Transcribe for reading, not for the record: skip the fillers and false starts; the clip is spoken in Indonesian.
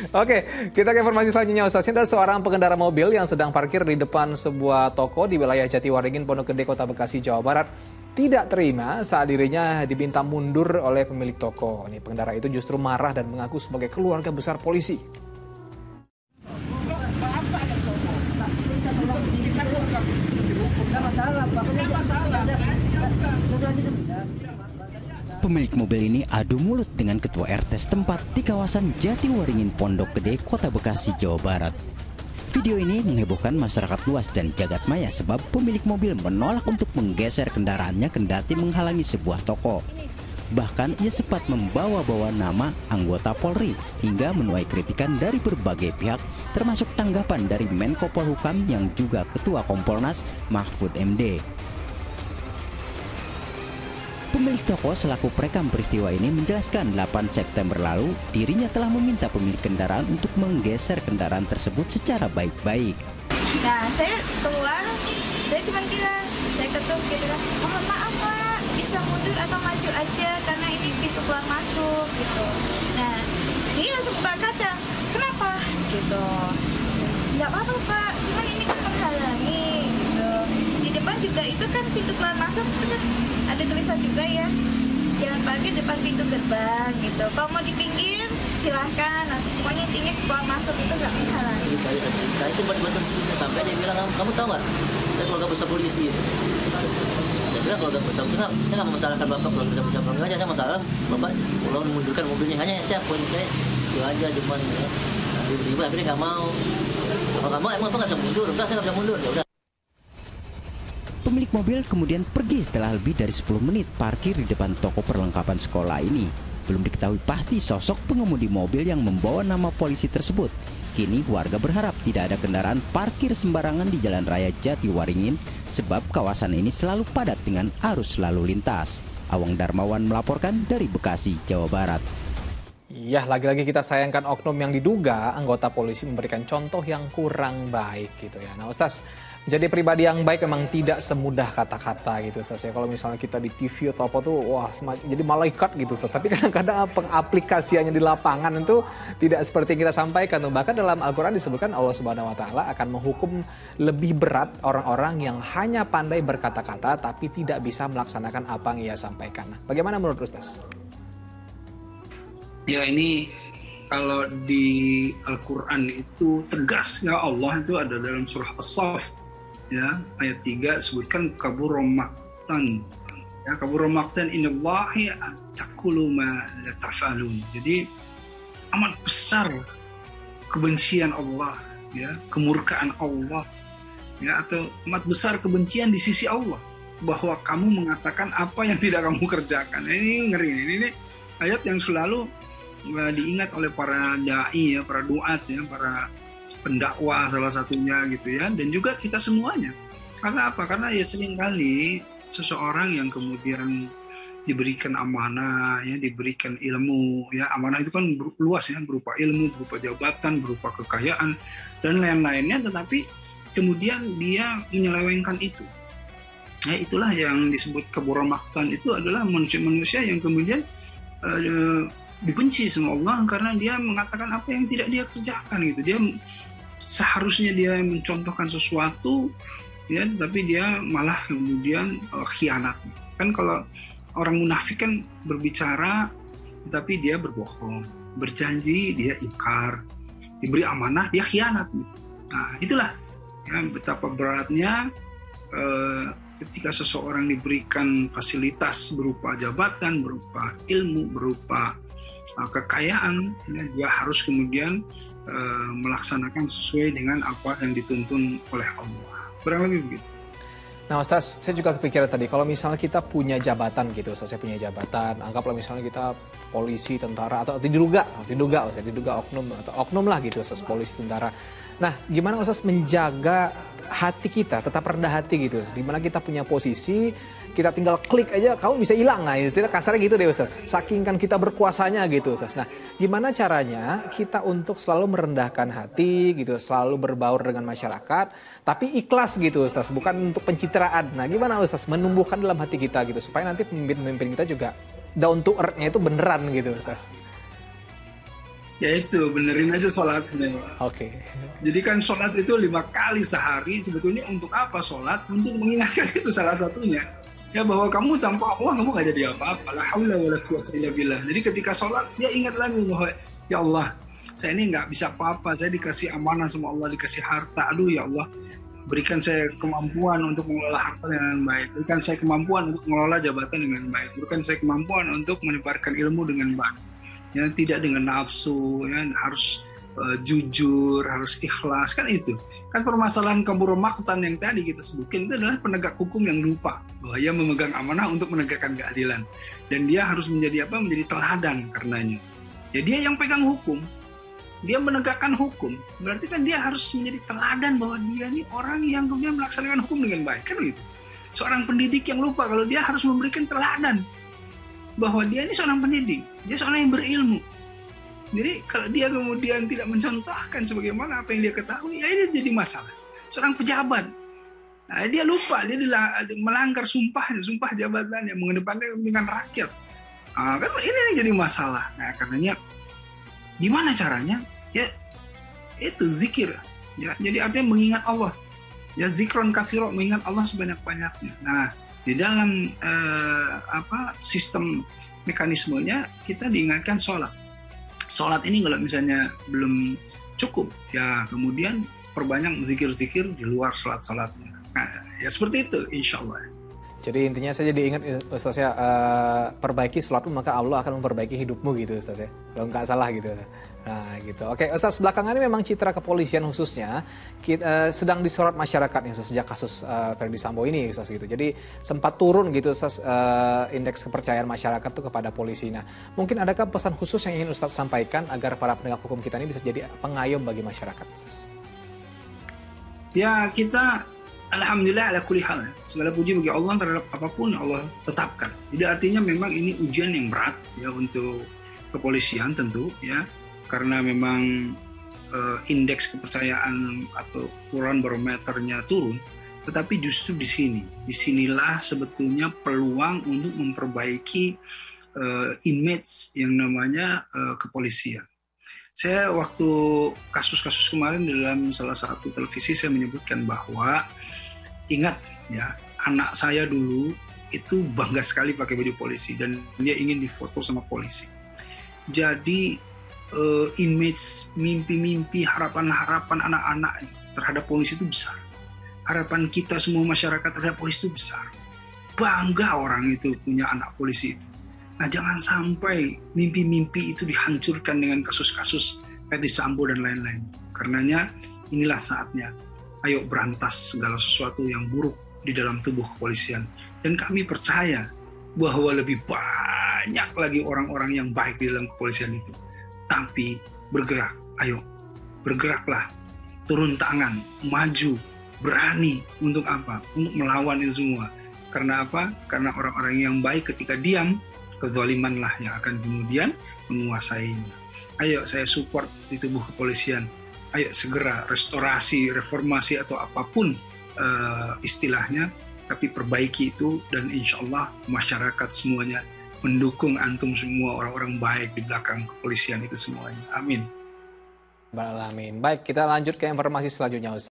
Oke, kita ke informasi selanjutnya, Ustaz. Ada seorang pengendara mobil yang sedang parkir di depan sebuah toko di wilayah Jatiwaringin, Pondok Gede, Kota Bekasi, Jawa Barat, tidak terima saat dirinya diminta mundur oleh pemilik toko. Ini pengendara itu justru marah dan mengaku sebagai keluarga besar polisi. Pemilik mobil ini adu mulut dengan ketua RT setempat di kawasan Jatiwaringin, Pondok Gede, Kota Bekasi, Jawa Barat. Video ini menghebohkan masyarakat luas dan jagat maya sebab pemilik mobil menolak untuk menggeser kendaraannya kendati menghalangi sebuah toko. Bahkan ia sempat membawa-bawa nama anggota Polri hingga menuai kritikan dari berbagai pihak, termasuk tanggapan dari Menko Polhukam yang juga Ketua Kompolnas Mahfud MD. Pemilik toko selaku perekam peristiwa ini menjelaskan 8 September lalu dirinya telah meminta pemilik kendaraan untuk menggeser kendaraan tersebut secara baik-baik. Nah, saya keluar, saya cuma bilang, saya ketuk gitu kan, mohon maaf Pak, bisa mundur atau maju aja karena ini pintu keluar masuk gitu. Nah, dia langsung buka kaca, kenapa? Gitu. Nggak apa-apa Pak, cuman ini kan menghalangi gitu. Di depan juga itu kan pintu keluar masuk itu kan ada tulisan juga ya, jangan parkir depan pintu gerbang gitu. Kalau mau di pinggir silahkan, pokoknya intinya keluar masuk itu nggak menghalangi. Nah itu betul sampai dia bilang, kamu tahu nggak? Saya keluarga besar polisi. Saya bilang keluarga besar, saya nggak masalahkan bapak keluarga besar polisi aja, saya masalah bapak kalau memundurkan mobilnya hanya saya poin saya itu aja cuman ya. Tiba-tiba akhirnya nggak mau. Kalau nggak mau emang apa nggak bisa mundur? Enggak, saya nggak bisa mundur. Ya udah. Pemilik mobil kemudian pergi setelah lebih dari 10 menit parkir di depan toko perlengkapan sekolah ini. Belum diketahui pasti sosok pengemudi mobil yang membawa nama polisi tersebut. Kini warga berharap tidak ada kendaraan parkir sembarangan di Jalan Raya Jatiwaringin sebab kawasan ini selalu padat dengan arus lalu lintas. Awang Darmawan melaporkan dari Bekasi, Jawa Barat. Ya, lagi-lagi kita sayangkan oknum yang diduga anggota polisi memberikan contoh yang kurang baik gitu ya. Nah, Ustaz, menjadi pribadi yang baik memang tidak semudah kata-kata gitu, Ustaz. Ya, kalau misalnya kita di TV atau apa tuh, wah, jadi malaikat gitu, Ustaz. Tapi kadang-kadang pengaplikasiannya di lapangan itu tidak seperti yang kita sampaikan. Bahkan dalam Al-Quran disebutkan Allah Subhanahu Wa Taala akan menghukum lebih berat orang-orang yang hanya pandai berkata-kata tapi tidak bisa melaksanakan apa yang ia sampaikan. Nah, bagaimana menurut Ustaz? Ya, ini kalau di Al-Quran itu tegas ya, Allah itu ada dalam surah As-Saff ya, ayat 3 sebutkan kabura maqtan ya, kabura maqtan inallahi taqulu ma la taf'alun. Jadi amat besar kebencian Allah ya, kemurkaan Allah ya, atau amat besar kebencian di sisi Allah bahwa kamu mengatakan apa yang tidak kamu kerjakan. Ini ngeri, ini ayat yang selalu diingat oleh para dai ya, para duat ya, para pendakwah salah satunya gitu ya, dan juga kita semuanya. Karena apa? Karena ya seringkali seseorang yang kemudian diberikan amanah ya, diberikan ilmu ya, amanah itu kan luas ya, berupa ilmu, berupa jabatan, berupa kekayaan dan lain-lainnya, tetapi kemudian dia menyelewengkan itu. Nah, itulah yang disebut kabura maqtan, itu adalah manusia-manusia yang kemudian dibenci sama Allah karena dia mengatakan apa yang tidak dia kerjakan gitu. Dia seharusnya dia mencontohkan sesuatu ya, tapi dia malah kemudian khianat. Kan kalau orang munafik kan berbicara tapi dia berbohong, berjanji dia ingkar, diberi amanah dia khianat. Nah, itulah ya, betapa beratnya ketika seseorang diberikan fasilitas berupa jabatan, berupa ilmu, berupa kekayaan, ya, dia harus kemudian melaksanakan sesuai dengan apa yang dituntun oleh Allah. Kurang lebih begitu. Nah, Ustaz, saya juga kepikiran tadi, kalau misalnya kita punya jabatan gitu, Ustaz, saya punya jabatan, anggaplah misalnya kita polisi, tentara, atau diduga oknum lah gitu, Ustaz, polisi, tentara. Nah, gimana Ustaz menjaga hati kita tetap rendah hati gitu, dimana kita punya posisi, kita tinggal klik aja kamu bisa hilang, nah itu tidak kasarnya gitu deh Ustaz, saking kan kita berkuasanya gitu Ustaz. Nah, gimana caranya kita untuk selalu merendahkan hati gitu, selalu berbaur dengan masyarakat tapi ikhlas gitu Ustaz, bukan untuk pencitraan. Nah, gimana Ustaz menumbuhkan dalam hati kita gitu supaya nanti pemimpin-pemimpin kita juga down to earth-nya itu beneran gitu Ustaz. Ya itu, benerin aja sholatnya. Oke. Jadi kan sholat itu 5 kali sehari, sebetulnya untuk apa sholat? Untuk mengingatkan itu salah satunya. Ya bahwa kamu tanpa Allah, kamu gak jadi apa-apa. La haula wa la quwwata illa billah. Jadi ketika sholat, dia ingat lagi bahwa, ya Allah, saya ini nggak bisa apa-apa, saya dikasih amanah sama Allah, dikasih harta. Aduh ya Allah, berikan saya kemampuan untuk mengelola harta dengan baik. Berikan saya kemampuan untuk mengelola jabatan dengan baik. Berikan saya kemampuan untuk menyebarkan ilmu dengan baik. Ya, tidak dengan nafsu, ya, harus jujur, harus ikhlas, kan itu. Kan permasalahan kabur maqtan yang tadi kita sebutkan itu adalah penegak hukum yang lupa bahwa ia memegang amanah untuk menegakkan keadilan. Dan dia harus menjadi apa? Menjadi teladan karenanya. Ya dia yang pegang hukum, dia menegakkan hukum, berarti kan dia harus menjadi teladan bahwa dia ini orang yang kemudian melaksanakan hukum dengan baik, kan begitu. Seorang pendidik yang lupa kalau dia harus memberikan teladan bahwa dia ini seorang pendidik, dia seorang yang berilmu. Jadi kalau dia kemudian tidak mencontohkan sebagaimana apa yang dia ketahui, ya ini jadi masalah. Seorang pejabat, nah, dia lupa, dia melanggar sumpah jabatannya, mengedepankan kepentingan rakyat. Nah, kan ini yang jadi masalah. Nah, karenanya gimana caranya? Ya itu zikir. Ya, jadi artinya mengingat Allah. Ya zikron kasiro, mengingat Allah sebanyak-banyaknya. Nah, di dalam sistem mekanismenya kita diingatkan sholat. Sholat ini kalau misalnya belum cukup, ya kemudian perbanyak zikir-zikir di luar sholat-sholatnya. Nah, ya seperti itu, insya Allah. Jadi intinya saya jadi ingat Ustaz ya, perbaiki sholatmu maka Allah akan memperbaiki hidupmu gitu Ustaz ya. Kalau nggak salah gitu. Nah gitu. Oke Ustaz, belakangan ini memang citra kepolisian khususnya sedang disorot masyarakat nih Ustaz, sejak kasus Verdi Sambo ini Ustaz gitu. Jadi sempat turun gitu Ustaz indeks kepercayaan masyarakat tuh kepada polisi. Nah mungkin adakah pesan khusus yang ingin Ustaz sampaikan agar para penegak hukum kita ini bisa jadi pengayom bagi masyarakat Ustaz? Ya kita alhamdulillah ala kulli hal. Segala puji bagi Allah terhadap apapun yang Allah tetapkan. Jadi artinya memang ini ujian yang berat ya untuk kepolisian tentu ya. Karena memang indeks kepercayaan atau ukuran barometernya turun, tetapi justru disinilah sebetulnya peluang untuk memperbaiki image yang namanya kepolisian. Saya waktu kasus-kasus kemarin dalam salah satu televisi saya menyebutkan bahwa ingat ya, anak saya dulu itu bangga sekali pakai baju polisi dan dia ingin difoto sama polisi. Jadi image, mimpi-mimpi, harapan-harapan anak-anak terhadap polisi itu besar. Harapan kita semua masyarakat terhadap polisi itu besar. Bangga orang itu punya anak polisi itu. Nah jangan sampai mimpi-mimpi itu dihancurkan dengan kasus-kasus Verdi Sambo dan lain-lain. Karenanya inilah saatnya. Ayo berantas segala sesuatu yang buruk di dalam tubuh kepolisian. Dan kami percaya bahwa lebih banyak lagi orang-orang yang baik di dalam kepolisian itu. Tapi bergerak, ayo bergeraklah, turun tangan, maju, berani untuk apa? Untuk melawan itu semua. Karena apa? Karena orang-orang yang baik ketika diam, kezalimanlah yang akan kemudian menguasainya. Ayo saya support di tubuh kepolisian. Ayo segera restorasi, reformasi atau apapun istilahnya, tapi perbaiki itu dan insya Allah masyarakat semuanya mendukung antum semua orang-orang baik di belakang kepolisian itu semuanya. Amin. Amin. Baik, kita lanjut ke informasi selanjutnya Ustaz.